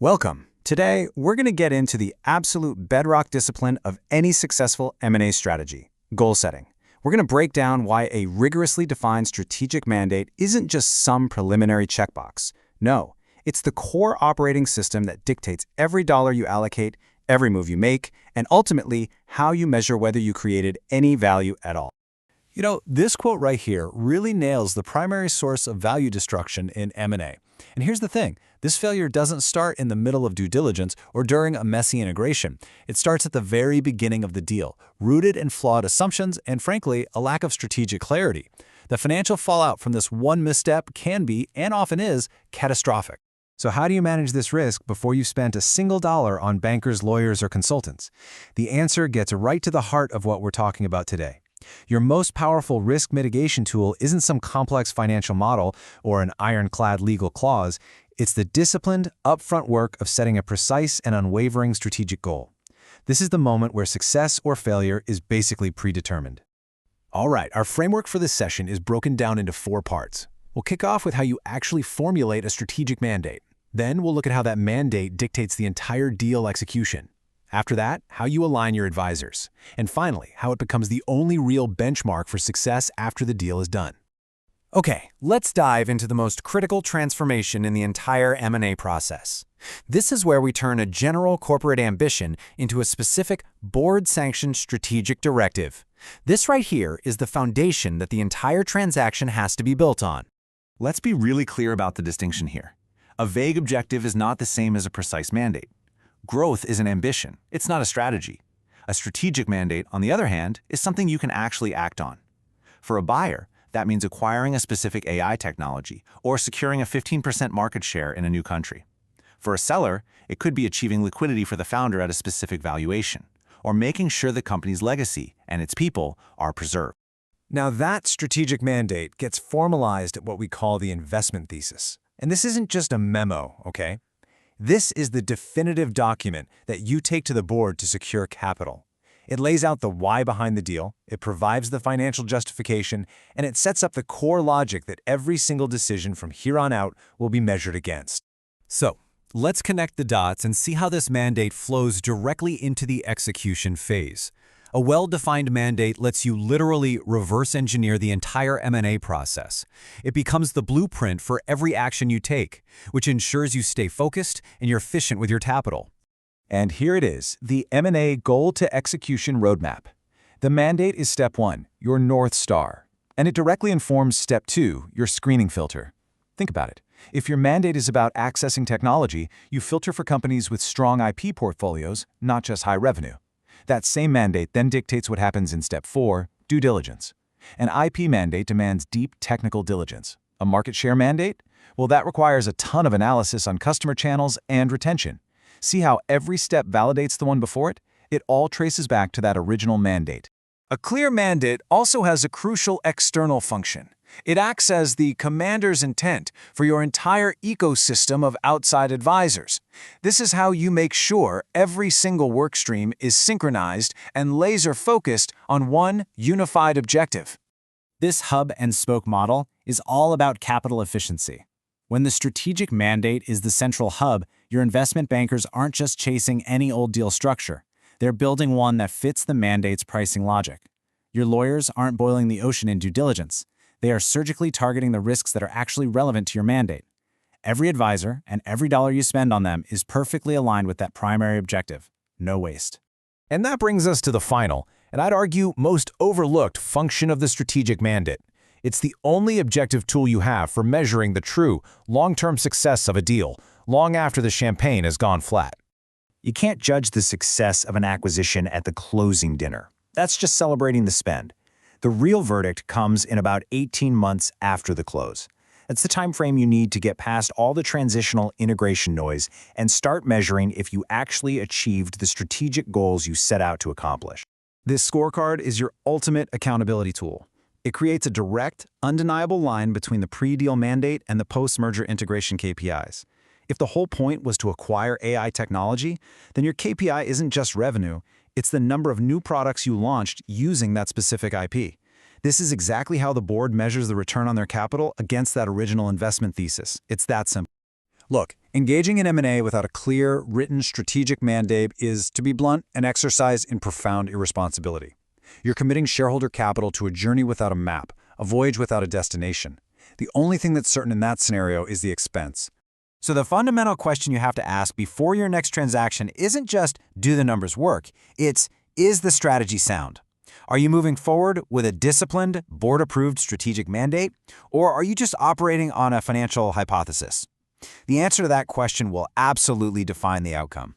Welcome. Today, we're going to get into the absolute bedrock discipline of any successful M&A strategy, goal setting. We're going to break down why a rigorously defined strategic mandate isn't just some preliminary checkbox. No, it's the core operating system that dictates every dollar you allocate, every move you make, and ultimately how you measure whether you created any value at all. You know, this quote right here really nails the primary source of value destruction in M&A. And here's the thing, this failure doesn't start in the middle of due diligence or during a messy integration. It starts at the very beginning of the deal, rooted in flawed assumptions and, frankly, a lack of strategic clarity. The financial fallout from this one misstep can be, and often is, catastrophic. So how do you manage this risk before you've spent a single dollar on bankers, lawyers, or consultants? The answer gets right to the heart of what we're talking about today. Your most powerful risk mitigation tool isn't some complex financial model or an ironclad legal clause. It's the disciplined, upfront work of setting a precise and unwavering strategic goal. This is the moment where success or failure is basically predetermined. All right, our framework for this session is broken down into 4 parts. We'll kick off with how you actually formulate a strategic mandate. Then we'll look at how that mandate dictates the entire deal execution. After that, how you align your advisors. And finally, how it becomes the only real benchmark for success after the deal is done. Okay, let's dive into the most critical transformation in the entire M&A process. This is where we turn a general corporate ambition into a specific board-sanctioned strategic directive. This right here is the foundation that the entire transaction has to be built on. Let's be really clear about the distinction here. A vague objective is not the same as a precise mandate. Growth is an ambition, it's not a strategy. A strategic mandate, on the other hand, is something you can actually act on. For a buyer, that means acquiring a specific AI technology or securing a 15% market share in a new country. For a seller, it could be achieving liquidity for the founder at a specific valuation, or making sure the company's legacy and its people are preserved. Now that strategic mandate gets formalized at what we call the investment thesis. And this isn't just a memo, okay? This is the definitive document that you take to the board to secure capital. It lays out the why behind the deal, it provides the financial justification, and it sets up the core logic that every single decision from here on out will be measured against. So, let's connect the dots and see how this mandate flows directly into the execution phase. A well-defined mandate lets you literally reverse engineer the entire M&A process. It becomes the blueprint for every action you take, which ensures you stay focused and you're efficient with your capital. And here it is, the M&A Goal to Execution Roadmap. The mandate is Step 1, your North Star, and it directly informs Step 2, your screening filter. Think about it. If your mandate is about accessing technology, you filter for companies with strong IP portfolios, not just high revenue. That same mandate then dictates what happens in Step 4, due diligence. An IP mandate demands deep technical diligence. A market share mandate? Well, that requires a ton of analysis on customer channels and retention. See how every step validates the one before it? It all traces back to that original mandate. A clear mandate also has a crucial external function. It acts as the commander's intent for your entire ecosystem of outside advisors. This is how you make sure every single workstream is synchronized and laser-focused on one unified objective. This hub-and-spoke model is all about capital efficiency. When the strategic mandate is the central hub, your investment bankers aren't just chasing any old deal structure. They're building one that fits the mandate's pricing logic. Your lawyers aren't boiling the ocean in due diligence. They are surgically targeting the risks that are actually relevant to your mandate. Every advisor and every dollar you spend on them is perfectly aligned with that primary objective. No waste. And that brings us to the final, and I'd argue most overlooked function of the strategic mandate. It's the only objective tool you have for measuring the true, long-term success of a deal, long after the champagne has gone flat. You can't judge the success of an acquisition at the closing dinner. That's just celebrating the spend. The real verdict comes in about 18 months after the close. That's the time frame you need to get past all the transitional integration noise and start measuring if you actually achieved the strategic goals you set out to accomplish. This scorecard is your ultimate accountability tool. It creates a direct, undeniable line between the pre-deal mandate and the post-merger integration KPIs. If the whole point was to acquire AI technology, then your KPI isn't just revenue, it's the number of new products you launched using that specific IP. This is exactly how the board measures the return on their capital against that original investment thesis. It's that simple. Look, Engaging in M&A without a clear, written strategic mandate is, to be blunt, an exercise in profound irresponsibility. You're committing shareholder capital to a journey without a map, a voyage without a destination. The only thing that's certain in that scenario is the expense. So the fundamental question you have to ask before your next transaction isn't just, do the numbers work? It's, is the strategy sound? Are you moving forward with a disciplined, board-approved strategic mandate, or are you just operating on a financial hypothesis? The answer to that question will absolutely define the outcome.